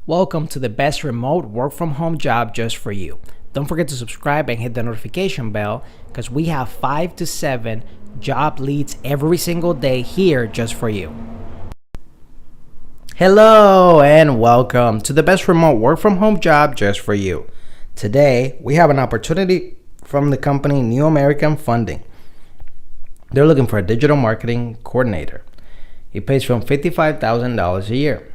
Welcome to the best remote work from home job just for you. Don't forget to subscribe and hit the notification bell because we have 5 to 7 job leads every single day here just for you. Hello and welcome to the best remote work from home job just for you. Today we have an opportunity from the company New American Funding. They're looking for a digital marketing coordinator. It pays from $55,000 a year.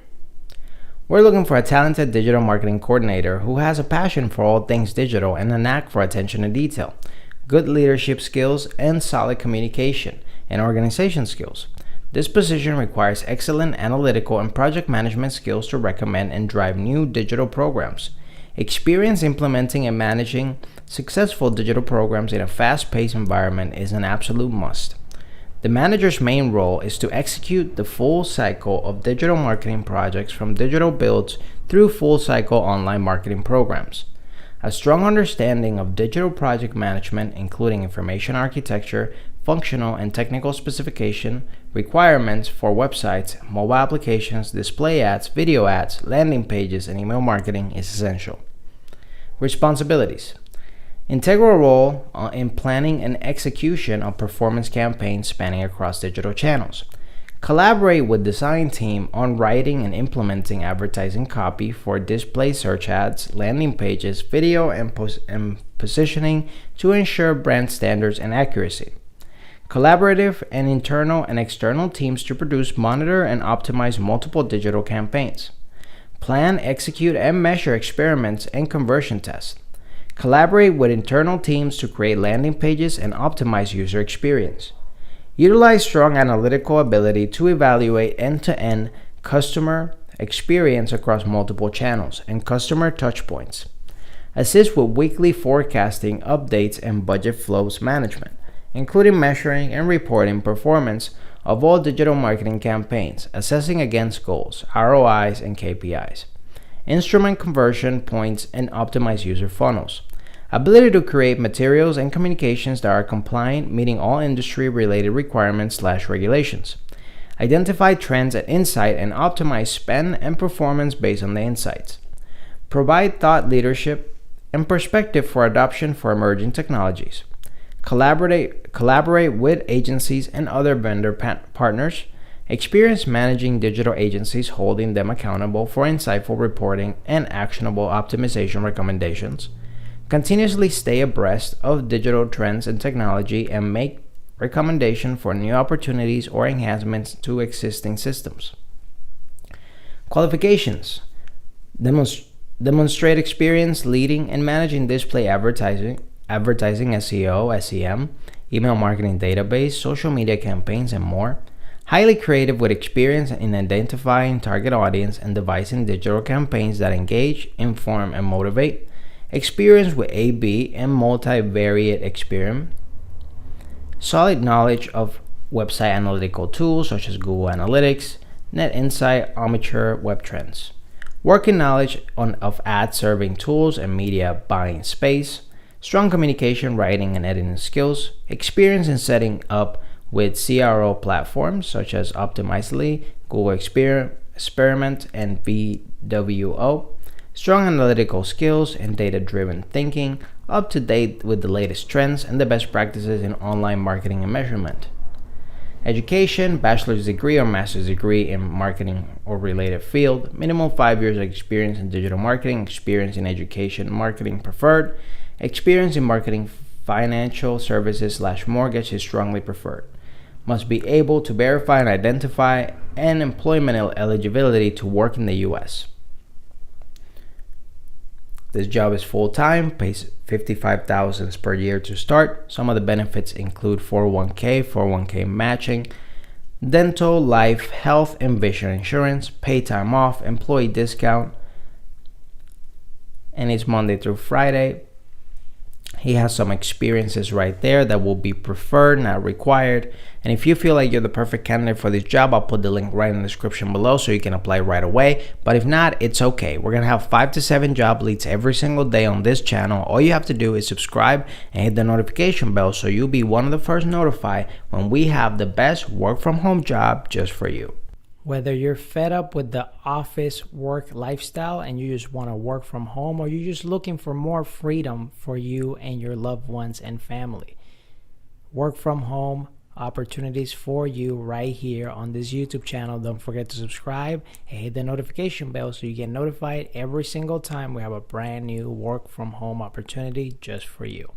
We're looking for a talented digital marketing coordinator who has a passion for all things digital and a knack for attention to detail, good leadership skills, and solid communication and organization skills. This position requires excellent analytical and project management skills to recommend and drive new digital programs. Experience implementing and managing successful digital programs in a fast-paced environment is an absolute must. The manager's main role is to execute the full cycle of digital marketing projects from digital builds through full cycle online marketing programs. A strong understanding of digital project management, including information architecture, functional and technical specification, requirements for websites, mobile applications, display ads, video ads, landing pages, and email marketing is essential. Responsibilities. Integral role in planning and execution of performance campaigns spanning across digital channels. Collaborate with design team on writing and implementing advertising copy for display search ads, landing pages, video, and positioning to ensure brand standards and accuracy. Collaborative and internal and external teams to produce, monitor, and optimize multiple digital campaigns. Plan, execute, and measure experiments and conversion tests. Collaborate with internal teams to create landing pages and optimize user experience. Utilize strong analytical ability to evaluate end-to-end customer experience across multiple channels and customer touchpoints. Assist with weekly forecasting, updates, and budget flows management, including measuring and reporting performance of all digital marketing campaigns, assessing against goals, ROIs, and KPIs. Instrument conversion points and optimize user funnels. Ability to create materials and communications that are compliant, meeting all industry-related requirements/regulations. Identify trends and insight and optimize spend and performance based on the insights. Provide thought leadership and perspective for adoption for emerging technologies. Collaborate with agencies and other vendor partners. Experience managing digital agencies, holding them accountable for insightful reporting and actionable optimization recommendations. Continuously stay abreast of digital trends and technology and make recommendations for new opportunities or enhancements to existing systems. Qualifications. Demonstrate experience leading and managing display advertising, SEO, SEM, email marketing database, social media campaigns, and more. Highly creative with experience in identifying target audience and devising digital campaigns that engage, inform, and motivate. Experience with A/B and multivariate experience. Solid knowledge of website analytical tools such as Google Analytics, Net Insight, Omniture, Web Trends. Working knowledge of ad serving tools and media buying space. Strong communication, writing, and editing skills. Experience in setting up with CRO platforms such as Optimizely, Google Experiment, and VWO. Strong analytical skills and data-driven thinking, up to date with the latest trends and the best practices in online marketing and measurement. Education, bachelor's degree or master's degree in marketing or related field. Minimum 5 years of experience in digital marketing, experience in education marketing preferred. Experience in marketing financial services/mortgage is strongly preferred. Must be able to verify and identify and employment eligibility to work in the U.S. This job is full-time, pays $55,000 per year to start. Some of the benefits include 401k matching, dental, life, health, and vision insurance, pay time off, employee discount, and it's Monday through Friday. He has some experiences right there that will be preferred, not required. And if you feel like you're the perfect candidate for this job, I'll put the link right in the description below so you can apply right away. But if not, it's okay. We're going to have 5 to 7 job leads every single day on this channel. All you have to do is subscribe and hit the notification bell so you'll be one of the first notified when we have the best work from home job just for you. Whether you're fed up with the office work lifestyle and you just want to work from home, or you're just looking for more freedom for you and your loved ones and family, work from home opportunities for you right here on this YouTube channel. Don't forget to subscribe and hit the notification bell so you get notified every single time we have a brand new work from home opportunity just for you.